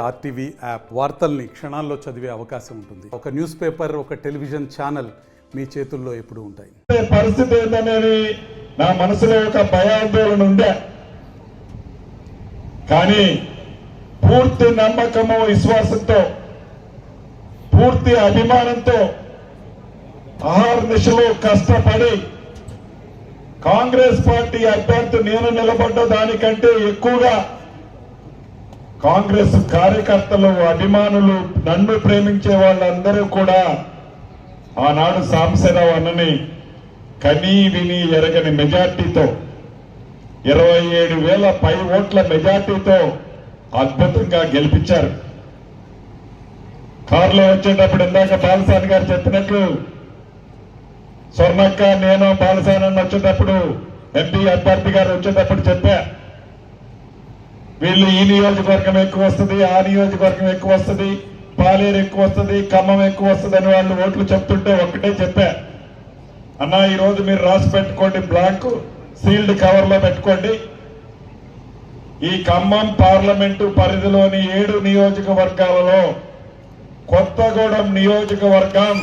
RTV app వార్తల్ని క్షణాల్లో చదివే అవకాశం ఉంటుంది. ఒక న్యూస్ పేపర్, ఒక టెలివిజన్ ఛానల్ మీ చేతుల్లో ఎప్పుడూ ఉంటాయి. పరిస్థితి ఏంటనేది నా మనసులో ఒక భయాందోళన ఉండే, కానీ పూర్తి నమ్మకము, విశ్వాసంతో, పూర్తి అభిమానంతో అహర్నిశలు కష్టపడి కాంగ్రెస్ పార్టీ అభ్యర్థి నేను నిలబడ్డ దానికంటే ఎక్కువగా కాంగ్రెస్ కార్యకర్తలు, అభిమానులు, నన్ను ప్రేమించే వాళ్ళందరూ కూడా ఆనాడు సాంబశివరావు అన్నని కనీ విని ఎరగని మెజార్టీతో 27,000 పై ఓట్ల మెజార్టీతో అద్భుతంగా గెలిపించారు. కారులో వచ్చేటప్పుడు ఇందాక బాలసాని గారు చెప్పినట్లు స్వర్ణక్క, నేను బాలసాని వచ్చేటప్పుడు, ఎంపీ అభ్యర్థి గారు వచ్చేటప్పుడు చెప్పా, వీళ్ళు ఈ నియోజకవర్గం ఎక్కువ వస్తుంది, ఆ నియోజకవర్గం ఎక్కువ వస్తుంది, పాలేరు ఎక్కువ వస్తుంది, ఖమ్మం ఎక్కువ వస్తుంది అని వాళ్ళు ఓట్లు చెప్తుంటే ఒక్కటే చెప్పా, అన్నా ఈరోజు మీరు రాసి పెట్టుకోండి, బ్లాంక్ సీల్డ్ కవర్ లో పెట్టుకోండి, ఈ ఖమ్మం పార్లమెంటు పరిధిలోని 7 నియోజకవర్గాలలో కొత్తగూడెం నియోజకవర్గం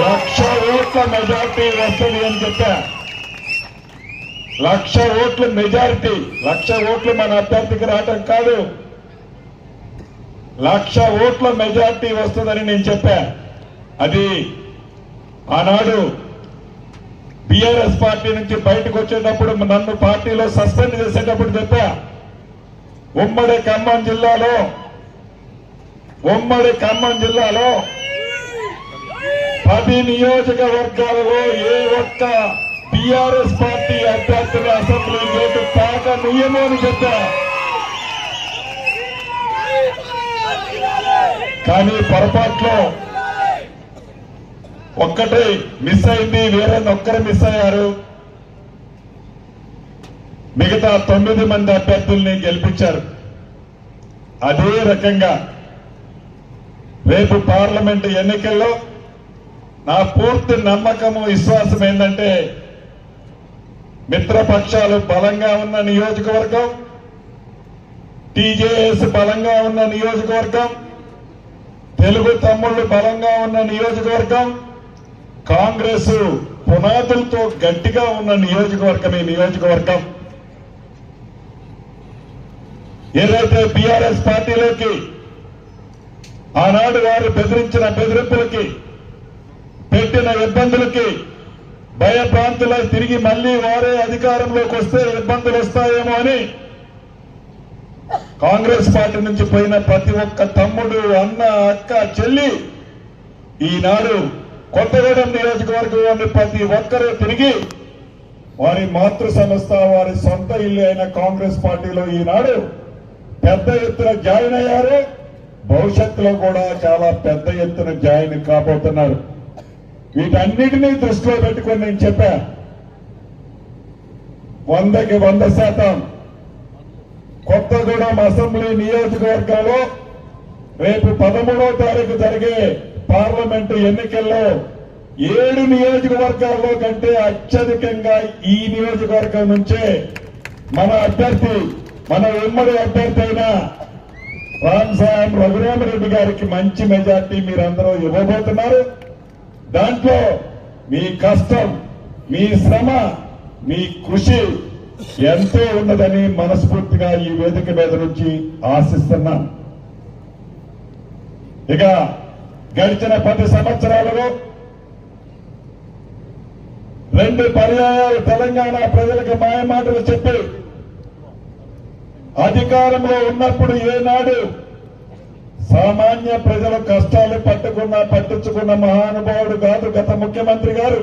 1,00,000 ఓట్ల మెజార్టీ వస్తుంది అని చెప్పా. 1,00,000 ఓట్ల మెజారిటీ, 1,00,000 ఓట్లు మన అభ్యర్థికి రావటం కాదు, 1,00,000 ఓట్ల మెజారిటీ వస్తుందని నేను చెప్పా. అది ఆనాడు బీఆర్ఎస్ పార్టీ నుంచి బయటకు వచ్చేటప్పుడు నన్ను పార్టీలో సస్పెండ్ చేసేటప్పుడు చెప్పా, ఉమ్మడి ఖమ్మం జిల్లాలో 10 నియోజకవర్గాలలో ఏ ఒక్క టీఆర్ఎస్ పార్టీ అభ్యర్థుల అసెంబ్లీ గేటు తాక నియమం అని చెప్పా. కానీ పొరపాట్లో ఒక్కటే మిస్ అయింది, వేరే ఒక్కరు మిస్ అయ్యారు. మిగతా 9 మంది అభ్యర్థుల్ని గెలిపించారు. అదే రకంగా రేపు పార్లమెంటు ఎన్నికల్లో నా పూర్తి నమ్మకము, విశ్వాసం ఏంటంటే మిత్రపక్షాలు బలంగా ఉన్న నియోజకవర్గం, టీజేఎస్ బలంగా ఉన్న నియోజకవర్గం, తెలుగు తమ్ముళ్లు బలంగా ఉన్న నియోజకవర్గం, కాంగ్రెస్ పునాదులతో గట్టిగా ఉన్న నియోజకవర్గం ఈ నియోజకవర్గం. ఏదైతే బీఆర్ఎస్ పార్టీలోకి ఆనాడు వారు బెదిరించిన బెదిరింపులకి, పెట్టిన ఇబ్బందులకి భయభ్రాంతులై తిరిగి మళ్లీ వారే అధికారంలోకి వస్తే ఇబ్బందులు వస్తాయేమో అని కాంగ్రెస్ పార్టీ నుంచి పోయిన ప్రతి ఒక్క తమ్ముడు, అన్న, అక్క, చెల్లి ఈనాడు కొత్తగూడెం నియోజకవర్గంలోని ప్రతి ఒక్కరూ తిరిగి వారి మాతృ సంస్థ, వారి సొంత ఇల్లు అయిన కాంగ్రెస్ పార్టీలో ఈనాడు పెద్ద ఎత్తున జాయిన్ అయ్యారు. భవిష్యత్తులో కూడా చాలా పెద్ద ఎత్తున జాయిన్ కాబోతున్నారు. వీటన్నిటినీ దృష్టిలో పెట్టుకొని నేను చెప్పా, 100కి 100% కొత్తగూడెం అసెంబ్లీ నియోజకవర్గంలో రేపు 13వ తారీఖు జరిగే పార్లమెంటు ఎన్నికల్లో 7 నియోజకవర్గాల్లో కంటే అత్యధికంగా ఈ నియోజకవర్గం నుంచే మన అభ్యర్థి, మన ఉమ్మడి అభ్యర్థి అయిన రామసాయం రఘురామరెడ్డి గారికి మంచి మెజార్టీ మీరందరూ ఇవ్వబోతున్నారు. దాంట్లో మీ కష్టం, మీ శ్రమ, మీ కృషి ఎంతో ఉన్నదని మనస్ఫూర్తిగా ఈ వేదిక మీద నుంచి ఆశిస్తున్నాం. ఇక గడిచిన 10 సంవత్సరాలలో 2 పర్యాయాలు తెలంగాణ ప్రజలకు మాయమాటలు చెప్పి అధికారంలో ఉన్నప్పుడు ఏనాడు సామాన్య ప్రజల కష్టాలు పట్టించుకున్న మహానుభావుడు కాదు గత ముఖ్యమంత్రి గారు.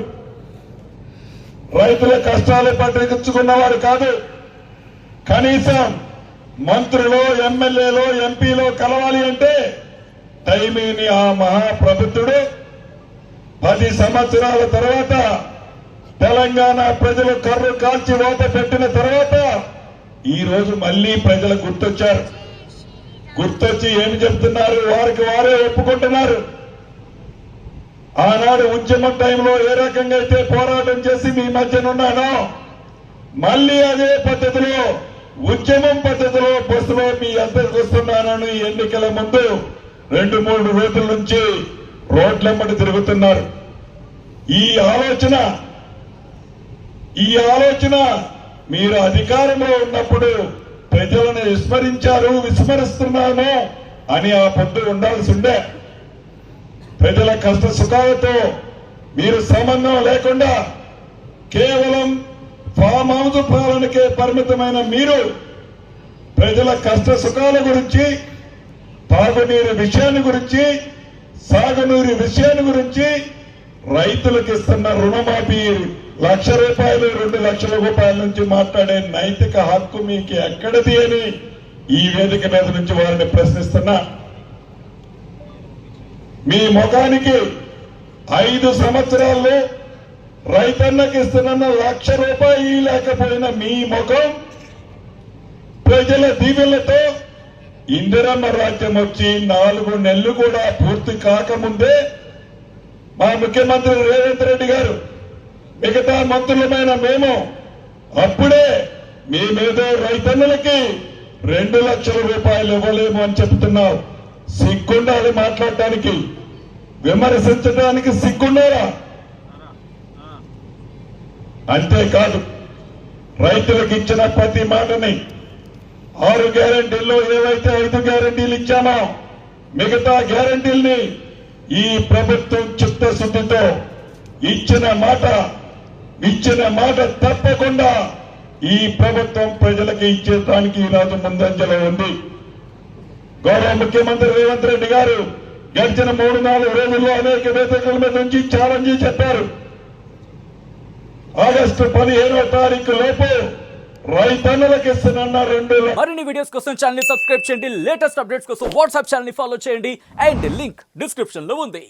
రైతుల కష్టాలు పట్టించుకున్నవాడు కాదు. కనీసం మంత్రులు, ఎమ్మెల్యేలు, ఎంపీలు కలవాలి అంటే టైమీని ఆ మహాప్రభుత్వుడు 10 సంవత్సరాల తర్వాత తెలంగాణ ప్రజలు కర్రు కాల్చి ఓట పెట్టిన తర్వాత ఈ రోజు మళ్లీ ప్రజలు గుర్తొచ్చారు. గుర్తొచ్చి ఏమి చెప్తున్నారు, వారికి వారే ఒప్పుకుంటున్నారు. ఆనాడు ఉద్యమం టైంలో ఏ రకంగా అయితే పోరాటం చేసి మీ మధ్యనున్నానో మళ్లీ అదే పద్ధతిలో ఉద్యమం పద్ధతిలో బస్సులో మీ అందరికి వస్తున్నానని ఎన్నికల ముందు 2-3 రోజుల నుంచి రోడ్లెమ్మడి తిరుగుతున్నారు. ఈ ఆలోచన మీరు అధికారంలో ఉన్నప్పుడు ప్రజలను విస్మరిస్తున్నాము అని ఆ పొద్దు ఉండాల్సి ఉండే. ప్రజల కష్ట సుఖాలతో మీరు సంబంధం లేకుండా కేవలం ఫామ్ హౌస్ పాలనకే పరిమితమైన మీరు ప్రజల కష్ట సుఖాల గురించి, తాగునీరు విషయాన్ని గురించి, సాగునీరు విషయాన్ని గురించి, రైతులకు ఇస్తున్న రుణమాఫీ 1,00,000 రూపాయలు 2 లక్షల రూపాయల నుంచి మాట్లాడే నైతిక హక్కు మీకు ఎక్కడిది అని ఈ వేదిక మీద నుంచి వారిని ప్రశ్నిస్తున్నా. మీ ముఖానికి 5 సంవత్సరాల్లో రైతన్నకి ఇస్తున్న 1,00,000 రూపాయలు లేకపోయిన మీ ముఖం ప్రజల దీవెనలతో ఇందిరమ్మ రాజ్యం వచ్చి 4 నెలలు కూడా పూర్తి కాకముందే మా ముఖ్యమంత్రి రేవంత్ రెడ్డి గారు, మిగతా మంత్రులమైన మేము అప్పుడే మీ మీద రైతన్నులకి 2 లక్షల రూపాయలు ఇవ్వలేము అని చెప్తున్నావు. సిగ్గుండాలి మాట్లాడటానికి, విమర్శించడానికి సిగ్గుండాలా? అంతేకాదు, రైతులకు ఇచ్చిన ప్రతి మాటని 6 గ్యారంటీల్లో ఏవైతే 5 గ్యారంటీలు ఇచ్చామో మిగతా గ్యారంటీల్ని ఈ ప్రభుత్వం చిత్తశుద్ధితో ఇచ్చిన మాట తప్పకుండా ఈ ప్రభుత్వం ప్రజలకు ఇచ్చేదానికి ఈరోజు ముందంజలో ఉంది. గౌరవ ముఖ్యమంత్రి రేవంత్ రెడ్డి గారు గడిచిన 3-4 రోజుల్లో అనేక వేదికల మీద నుంచి ఛాలెంజ్ చెప్పారు. ఆగస్టు 15వ తారీఖు లోపు రైతన్నులకు ఇస్తున్న 2 మరిన్ని వీడియోస్ కోసం ఛానల్ ని సబ్స్క్రైబ్ చేయండి. లేటెస్ట్ అప్డేట్స్ కోసం వాట్సాప్ ఛానల్ ని ఫాలో చేయండి. అండ్ లింక్ డిస్క్రిప్షన్ లో ఉంది.